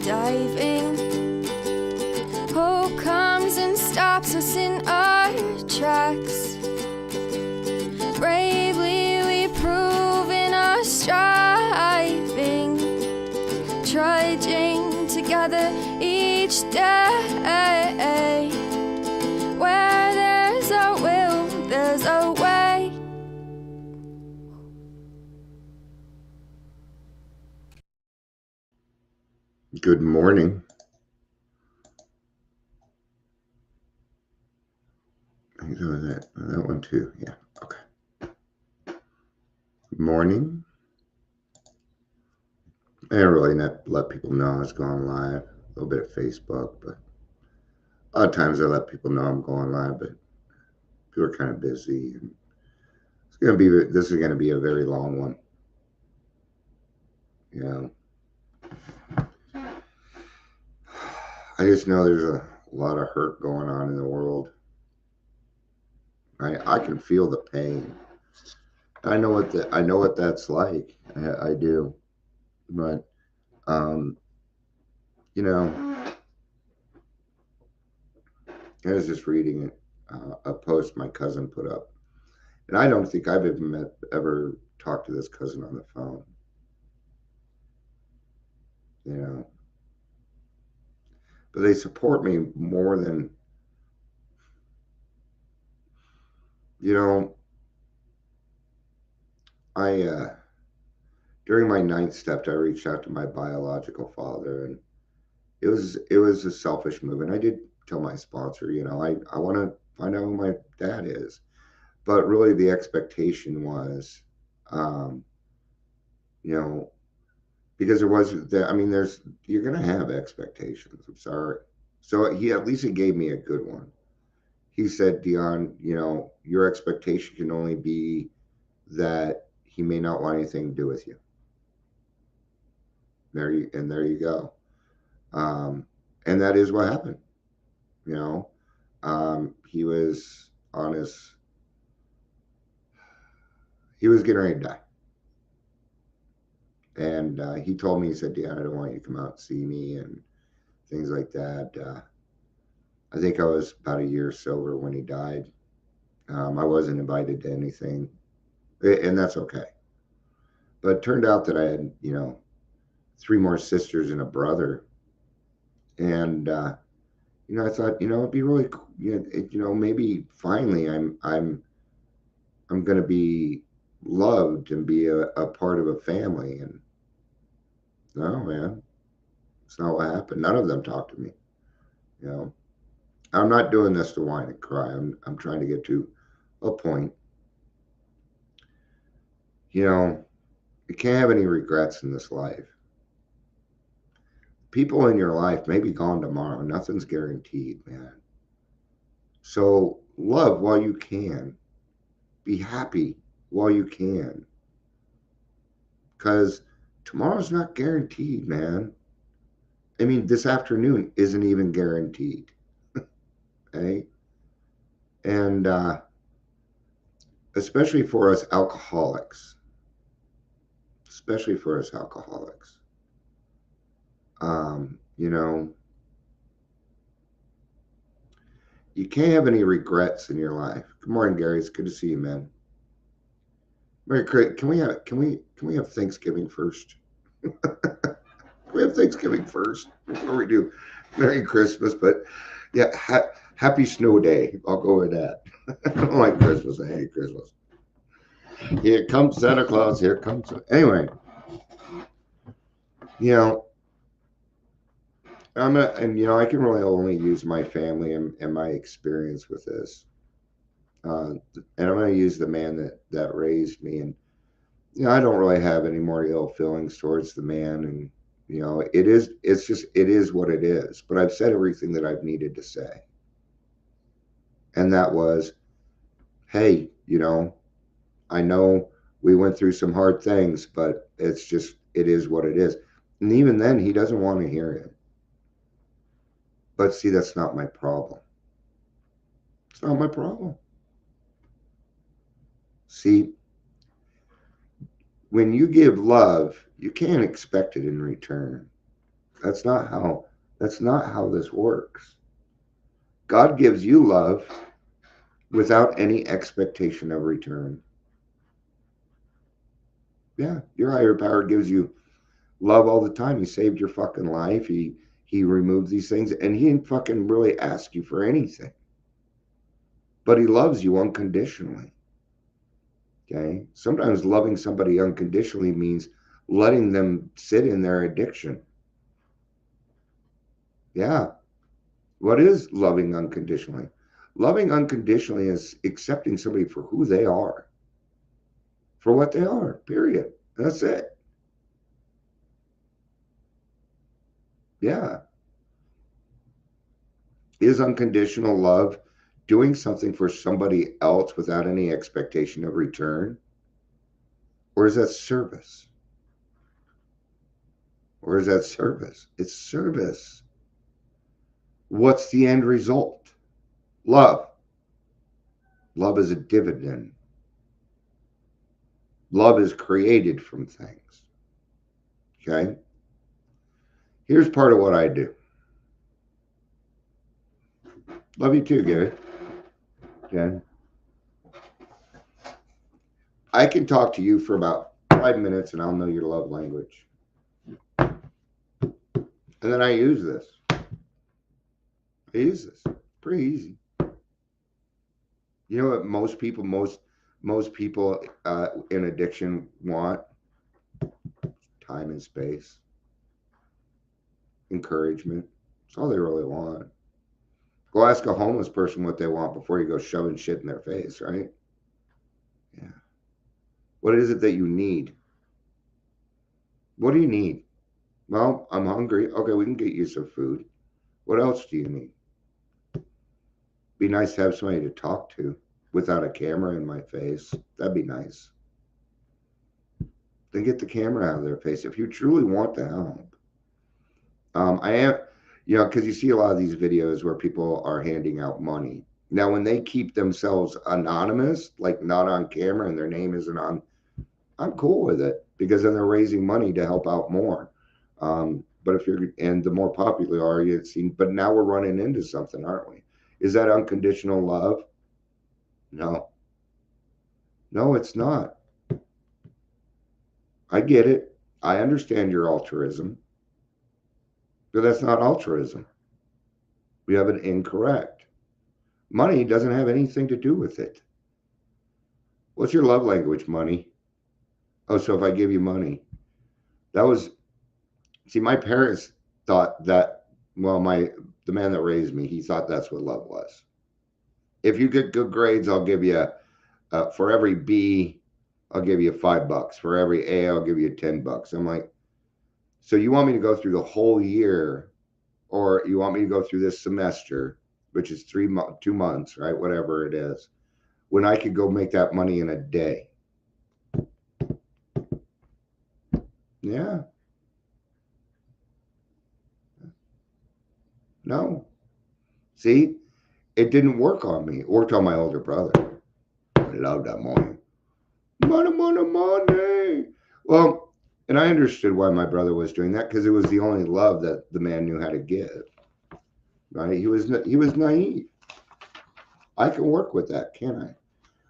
diving. Hope comes and stops us in our tracks. Bravely we prove in our striving, trudging together each day. Where there's a will, there's a way. Good morning. I can do that one too. Yeah. Okay. Good morning. I didn't really let people know I was going live. A little bit of Facebook, but a lot of times I let people know I'm going live, but people are kind of busy. And this is gonna be a very long one. You know, I just know there's a lot of hurt going on in the world. I can feel the pain. I know what that's like. I do, but you know, I was just reading a post my cousin put up, and I don't think I've ever talked to this cousin on the phone. You know, but they support me more than you know. I during my ninth step, I reached out to my biological father, and it was a selfish move. And I did tell my sponsor, I want to find out who my dad is, but really the expectation was, um, you know, because there was that. I mean, you're gonna have expectations. I'm sorry. So he at least he gave me a good one. He said, Dion, your expectation can only be that he may not want anything to do with you. There you go. And that is what happened. You know, he was on he was getting ready to die. And he told me, he said, Dion, I don't want you to come out and see me and things like that. I think I was about a year sober when he died. I wasn't invited to anything, and that's okay. But it turned out that I had, three more sisters and a brother, and I thought, it'd be really, maybe finally I'm going to be loved and be a part of a family. And no, man, it's not what happened. None of them talked to me. You know, I'm not doing this to whine and cry. I'm trying to get to a point. You can't have any regrets in this life. People in your life may be gone tomorrow. Nothing's guaranteed, man. So love while you can. Be happy while you can. Because tomorrow's not guaranteed, man. I mean, this afternoon isn't even guaranteed. Okay? And especially for us alcoholics. Especially for us alcoholics. You know, you can't have any regrets in your life. Good morning, Gary. It's good to see you, man. Merry Christmas. Can we have Thanksgiving first? Can we have Thanksgiving first before we do Merry Christmas? But yeah, Happy Snow Day. I'll go with that. I don't like Christmas. I hate Christmas. Here comes Santa Claus. Here comes. Anyway, you know, I can really only use my family and my experience with this. And I'm going to use the man that raised me. And, I don't really have any more ill feelings towards the man. And, it is what it is. But I've said everything that I've needed to say. And that was, hey, I know we went through some hard things, but it is what it is. And even then, he doesn't want to hear it. But see, that's not my problem. It's not my problem. See, when you give love, you can't expect it in return. That's not how this works. God gives you love without any expectation of return. Yeah, your higher power gives you love all the time. He saved your fucking life. He removed these things, and he didn't fucking really ask you for anything. But he loves you unconditionally. Okay? Sometimes loving somebody unconditionally means letting them sit in their addiction. Yeah. What is loving unconditionally? Loving unconditionally is accepting somebody for who they are, for what they are, period. That's it. Yeah. Is unconditional love doing something for somebody else without any expectation of return? Or is that service? Or is that service? It's service. What's the end result? Love. Love is a dividend. Love is created from things. Okay? Here's part of what I do. Love you too, Gary. Jen. I can talk to you for about 5 minutes and I'll know your love language. And then I use this. Pretty easy. You know what most people in addiction want? Time and space. Encouragement. That's all they really want. Go ask a homeless person what they want before you go shoving shit in their face, right? Yeah. What is it that you need? What do you need? Well, I'm hungry. Okay, we can get you some food. What else do you need? Be nice to have somebody to talk to without a camera in my face. That'd be nice. Then get the camera out of their face if you truly want to help. I am, because you see a lot of these videos where people are handing out money. Now, when they keep themselves anonymous, like not on camera and their name isn't on, I'm cool with it because then they're raising money to help out more. But and the more popular you are, you see, but now we're running into something, aren't we? Is that unconditional love? No. No, it's not. I get it. I understand your altruism, but that's not altruism. We have it incorrect. Money doesn't have anything to do with it. What's your love language? Money. Oh, so if I give you money, my parents thought that, well, the man that raised me, he thought that's what love was. If you get good grades, I'll give you, for every B, I'll give you $5. For every A, I'll give you $10. I'm like, so you want me to go through the whole year, or you want me to go through this semester, which is 2 months, right? Whatever it is, when I could go make that money in a day. Yeah. No. See, it didn't work on me. It worked on my older brother. I love that money. Money, money, money. Well, and I understood why my brother was doing that because it was the only love that the man knew how to give. Right? He was naive. I can work with that, can't I?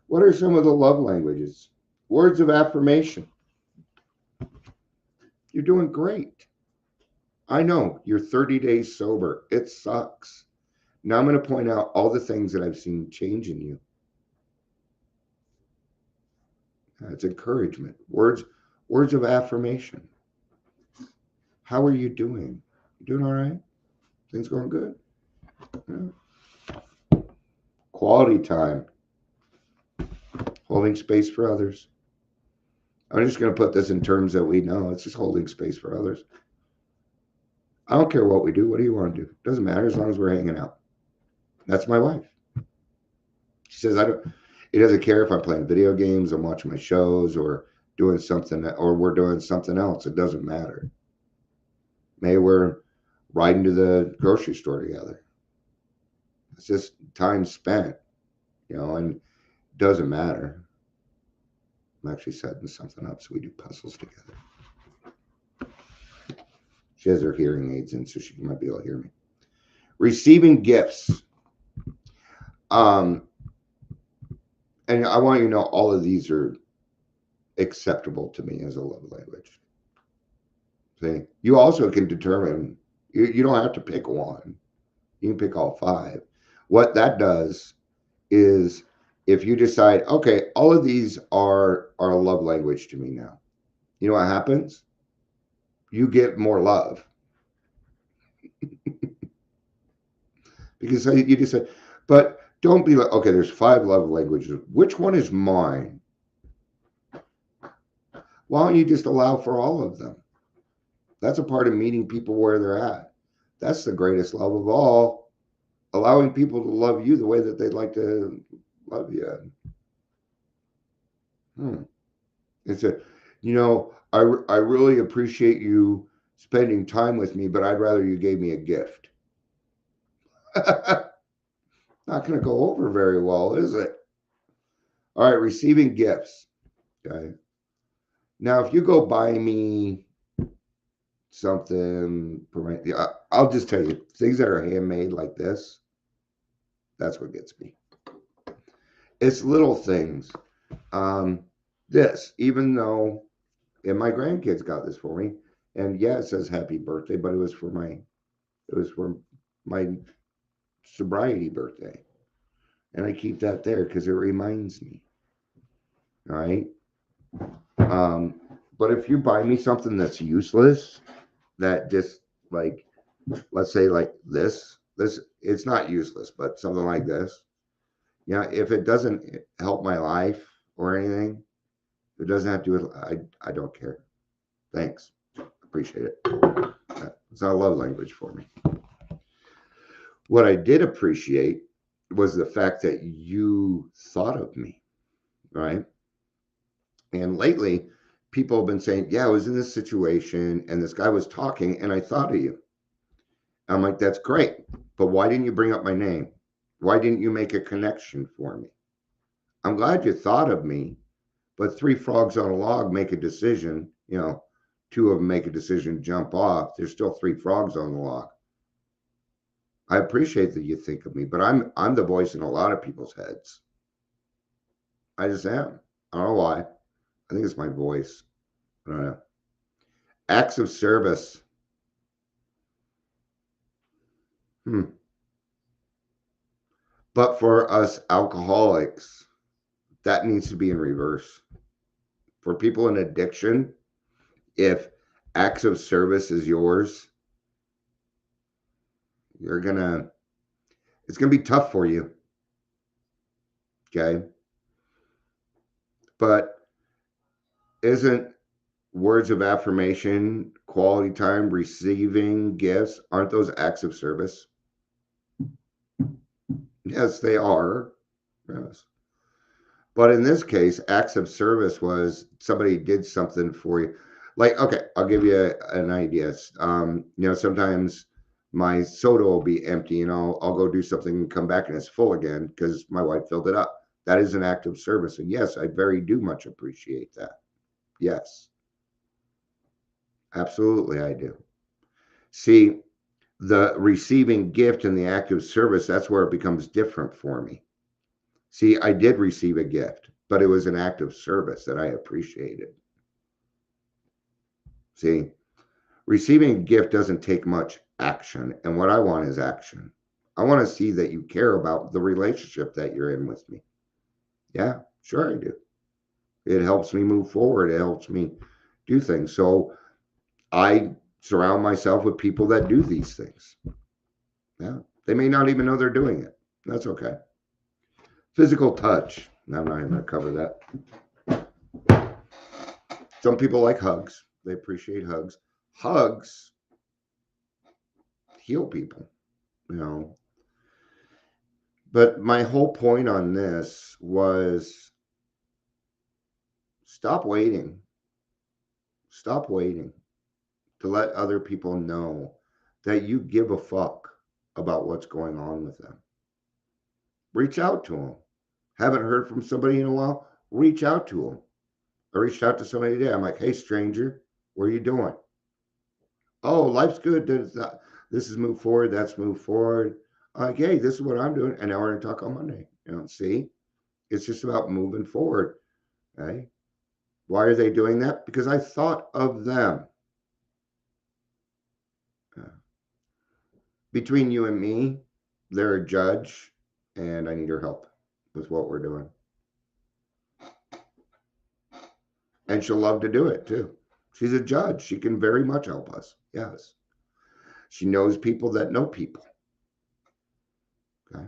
What are some of the love languages? Words of affirmation. You're doing great. I know you're 30 days sober. It sucks. Now I'm going to point out all the things that I've seen change in you. It's encouragement. Words of affirmation. How are you doing? You doing all right? Things going good? Yeah. Quality time. Holding space for others. I'm just going to put this in terms that we know. It's just holding space for others. I don't care what we do. What do you want to do? Doesn't matter as long as we're hanging out. That's my wife. She says, it doesn't care if I'm playing video games, I'm watching my shows, or doing something, or we're doing something else. It doesn't matter. Maybe we're riding to the grocery store together. It's just time spent, and it doesn't matter. I'm actually setting something up so we do puzzles together. She has her hearing aids in, so she might be able to hear me. Receiving gifts. And I want you to know all of these are acceptable to me as a love language. See, you also can determine, you don't have to pick one. You can pick all 5. What that does is if you decide, okay, all of these are a love language to me now, you know what happens? You get more love. Because you just said, but don't be like, okay, there's 5 love languages. Which one is mine? Why don't you just allow for all of them? That's a part of meeting people where they're at. That's the greatest love of all. Allowing people to love you the way that they'd like to love you. It's a, I really appreciate you spending time with me, but I'd rather you gave me a gift. Not going to go over very well, is it? All right, receiving gifts. Okay. Now, if you go buy me something, I'll just tell you, things that are handmade like this, that's what gets me. It's little things. This, even though, and my grandkids got this for me, and yeah, it says happy birthday, but it was for my sobriety birthday. And I keep that there because it reminds me. All right. But if you buy me something that's useless, that just like, let's say like this, it's not useless, but something like this. If it doesn't help my life or anything, it doesn't have to do with, I don't care. Thanks. Appreciate it. It's not a love language for me. What I did appreciate was the fact that you thought of me, right? And lately, people have been saying, yeah, I was in this situation and this guy was talking and I thought of you. I'm like, that's great. But why didn't you bring up my name? Why didn't you make a connection for me? I'm glad you thought of me, but 3 frogs on a log make a decision, 2 of them make a decision, jump off. There's still 3 frogs on the log. I appreciate that you think of me, but I'm the voice in a lot of people's heads. I just am. I don't know why. I think it's my voice. I don't know. Acts of service. But for us alcoholics, that needs to be in reverse. For people in addiction, if acts of service is yours, it's gonna be tough for you. Okay. But isn't words of affirmation, quality time, receiving gifts, aren't those acts of service? Yes, they are. Yes. But in this case, acts of service was somebody did something for you. Like, okay, I'll give you an idea. Sometimes my soda will be empty and I'll go do something and come back and it's full again because my wife filled it up. That is an act of service. And yes, I very do much appreciate that. Yes. Absolutely, I do. See, the receiving gift and the act of service, that's where it becomes different for me. See, I did receive a gift, but it was an act of service that I appreciated. See, receiving a gift doesn't take much action. And what I want is action. I want to see that you care about the relationship that you're in with me. Yeah, sure I do. It helps me move forward. It helps me do things. So I surround myself with people that do these things. Yeah, they may not even know they're doing it. That's okay. Physical touch. I'm not even going to cover that. Some people like hugs. They appreciate hugs. Hugs heal people, But my whole point on this was stop waiting. Stop waiting to let other people know that you give a fuck about what's going on with them. Reach out to them. Haven't heard from somebody in a while? Reach out to them. I reached out to somebody today. I'm like, hey, stranger, what are you doing? Oh, life's good. This is move forward. That's move forward. Like, hey, this is what I'm doing. And now we're going to talk on Monday. See, it's just about moving forward. Okay. Why are they doing that? Because I thought of them. Between you and me, they're a judge, and I need her help with what we're doing. And she'll love to do it too. She's a judge. She can very much help us. Yes. She knows people that know people. Okay.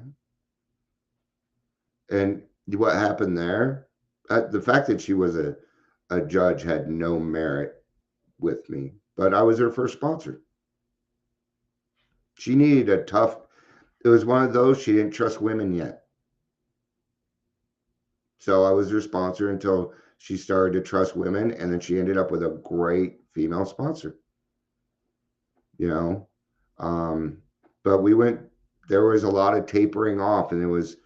And what happened there, the fact that she was a judge had no merit with me, but I was her first sponsor. She needed it was one of those, she didn't trust women yet. So I was her sponsor until she started to trust women, and then she ended up with a great female sponsor. But there was a lot of tapering off, and it was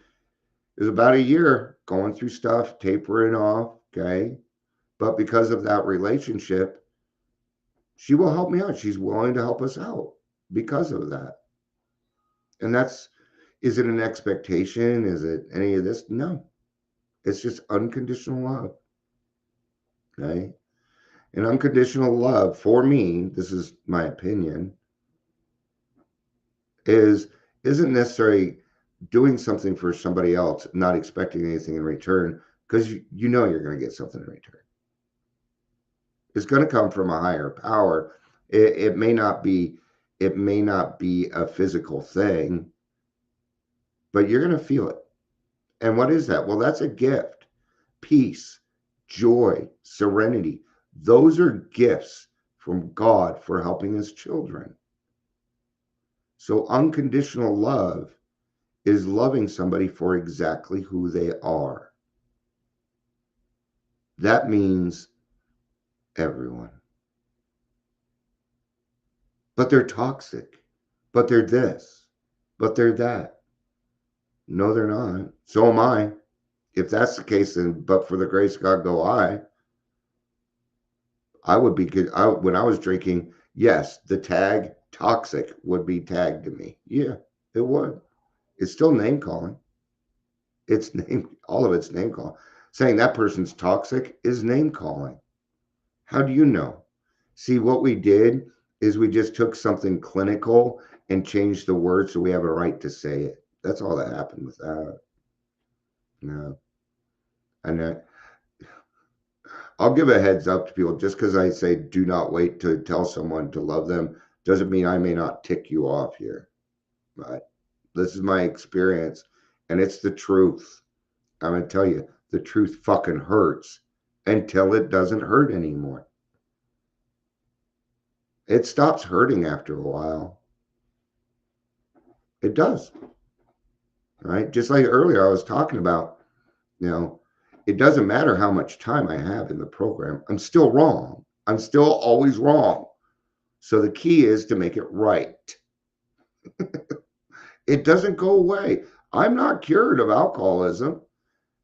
about a year going through stuff, tapering off, okay? But because of that relationship, she will help me out. She's willing to help us out because of that. And is it an expectation? Is it any of this? No. It's just unconditional love. Okay? And unconditional love, for me, this is my opinion, isn't necessarily doing something for somebody else, not expecting anything in return, because you know you're going to get something in return. It's going to come from a higher power. It may not be a physical thing, but you're going to feel it. And what is that? Well, that's a gift. Peace, joy, serenity. Those are gifts from God for helping his children. So unconditional love is loving somebody for exactly who they are. That means everyone. But they're toxic. But they're this. But they're that. No, they're not. So am I. If that's the case, then but for the grace of God go I would be good. When I was drinking, yes, the tag toxic would be tagged to me. Yeah, it would. It's still name calling. All of it's name calling. Saying that person's toxic is name calling. How do you know? See, what we did is we just took something clinical and changed the word so we have a right to say it. That's all that happened with that. No. And I'll give a heads up to people. Just because I say do not wait to tell someone to love them doesn't mean I may not tick you off here. But this is my experience, and it's the truth. I'm going to tell you, the truth fucking hurts until it doesn't hurt anymore. It stops hurting after a while. It does. Right? Just like earlier I was talking about, it doesn't matter how much time I have in the program. I'm still wrong. I'm still always wrong. So the key is to make it right. It doesn't go away. I'm not cured of alcoholism,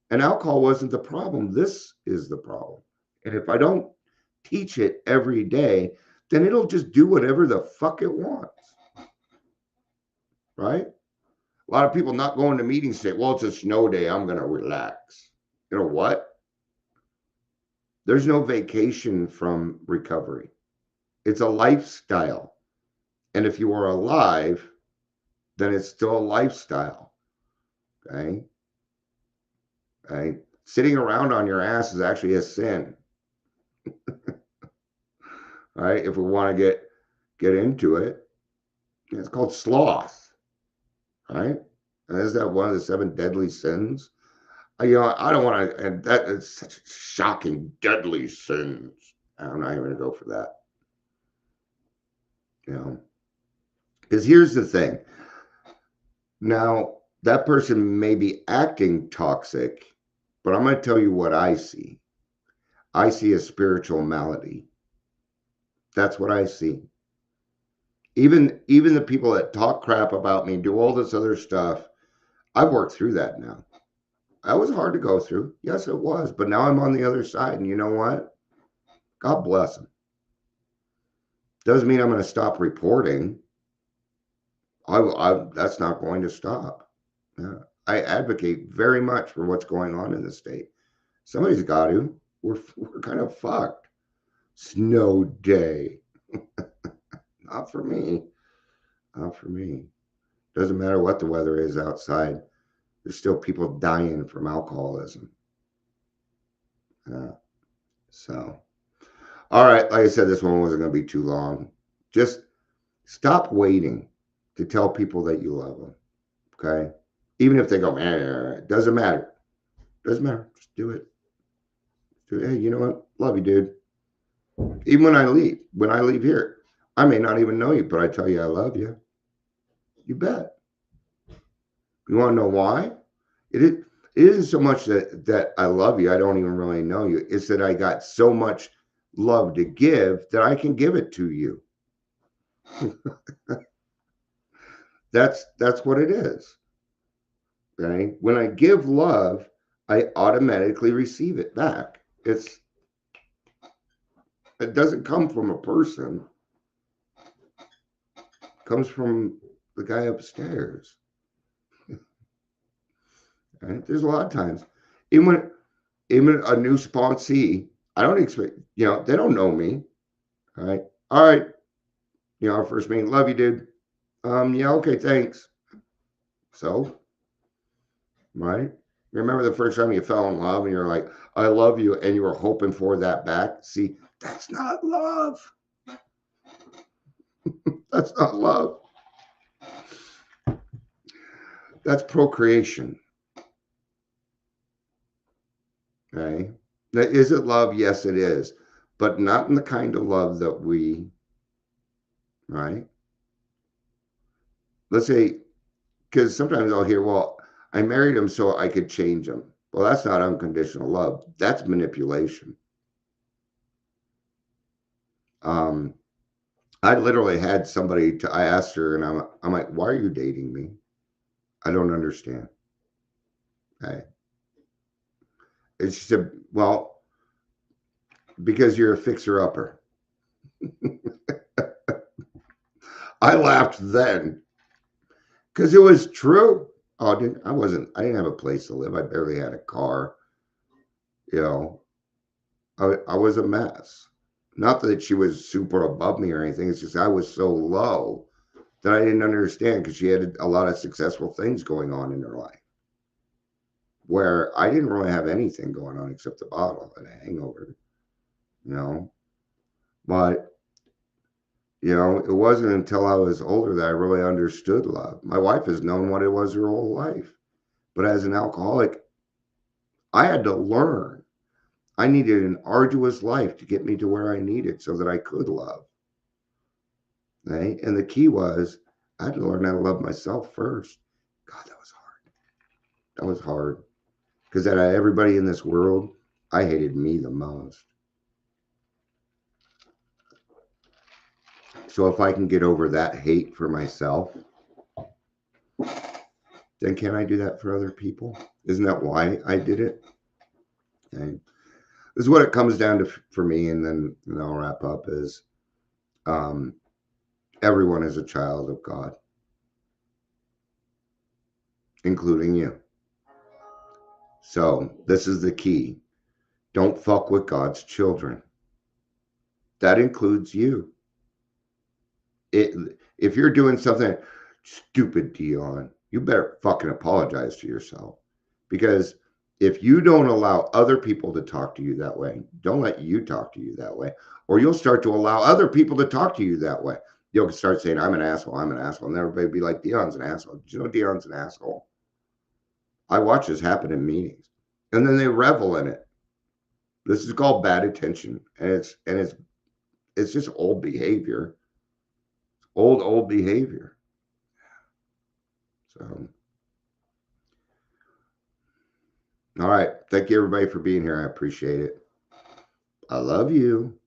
and alcohol wasn't the problem. This is the problem. And if I don't teach it every day, then it'll just do whatever the fuck it wants. Right? A lot of people not going to meetings say, well, it's a snow day. I'm going to relax. You know what? There's no vacation from recovery. It's a lifestyle. And if you are alive, then it's still a lifestyle. Okay? Right? Sitting around on your ass is actually a sin. Right? If we want to get into it, it's called sloth. Right? And is that one of the 7 deadly sins? I don't want to, and that is such shocking, deadly sins. I'm not even going to go for that. Because here's the thing. Now, that person may be acting toxic, but I'm going to tell you what I see. I see a spiritual malady. That's what I see. Even the people that talk crap about me, do all this other stuff, I've worked through that now. That was hard to go through. Yes, it was. But now I'm on the other side. And you know what? God bless them. Doesn't mean I'm going to stop reporting. That's not going to stop. I advocate very much for what's going on in the state. Somebody's got to. We're kind of fucked. Snow day. Not for me. Not for me. Doesn't matter what the weather is outside. There's still people dying from alcoholism. So, all right. Like I said, this one wasn't going to be too long. Just stop waiting to tell people that you love them. Okay. Even if they go, it doesn't matter. Doesn't matter. Just do it. Hey, you know what? Love you, dude. Even when I leave here, I may not even know you, but I tell you I love you. You bet. You want to know why? It isn't so much that I love you. I don't even really know you. It's that I got so much love to give that I can give it to you. That's what it is. Okay? When I give love, I automatically receive it back. It doesn't come from a person. It comes from the guy upstairs. Right? There's a lot of times, even a new sponsee, I don't expect, they don't know me. All right. Our first meeting, love you, dude. Yeah, okay, thanks. So, right? Remember the first time you fell in love and you're like, I love you, and you were hoping for that back? See, that's not love. That's not love. That's procreation. Okay? Now, is it love? Yes, it is. But not in the kind of love that right? Let's say, because sometimes I'll hear, well, I married him so I could change him. Well, that's not unconditional love. That's manipulation. I literally had somebody I asked her, and I'm like, why are you dating me? I don't understand. Okay. And she said, well, because you're a fixer-upper. I laughed then because it was true. Oh, I didn't have a place to live. I barely had a car. I was a mess. Not that she was super above me or anything. It's just I was so low that I didn't understand, because she had a lot of successful things going on in her life, where I didn't really have anything going on except the bottle and a hangover, But, it wasn't until I was older that I really understood love. My wife has known what it was her whole life. But as an alcoholic, I had to learn. I needed an arduous life to get me to where I needed so that I could love. Okay? And the key was I had to learn how to love myself first. God, that was hard. That was hard. Because out of everybody in this world, I hated me the most. So if I can get over that hate for myself, then can I do that for other people? Isn't that why I did it? Okay. This is what it comes down to for me, and then I'll wrap up, is everyone is a child of God, including you. So this is the key. Don't fuck with God's children. That includes you. If you're doing something stupid, Dion, you better fucking apologize to yourself. Because if you don't allow other people to talk to you that way, don't let you talk to you that way, or you'll start to allow other people to talk to you that way. You'll start saying, I'm an asshole, and everybody be like, Dion's an asshole. Did you know Dion's an asshole? I watch this happen in meetings, and then they revel in it. This is called bad attention, and it's just old behavior. Old behavior. So, all right. Thank you, everybody, for being here. I appreciate it. I love you.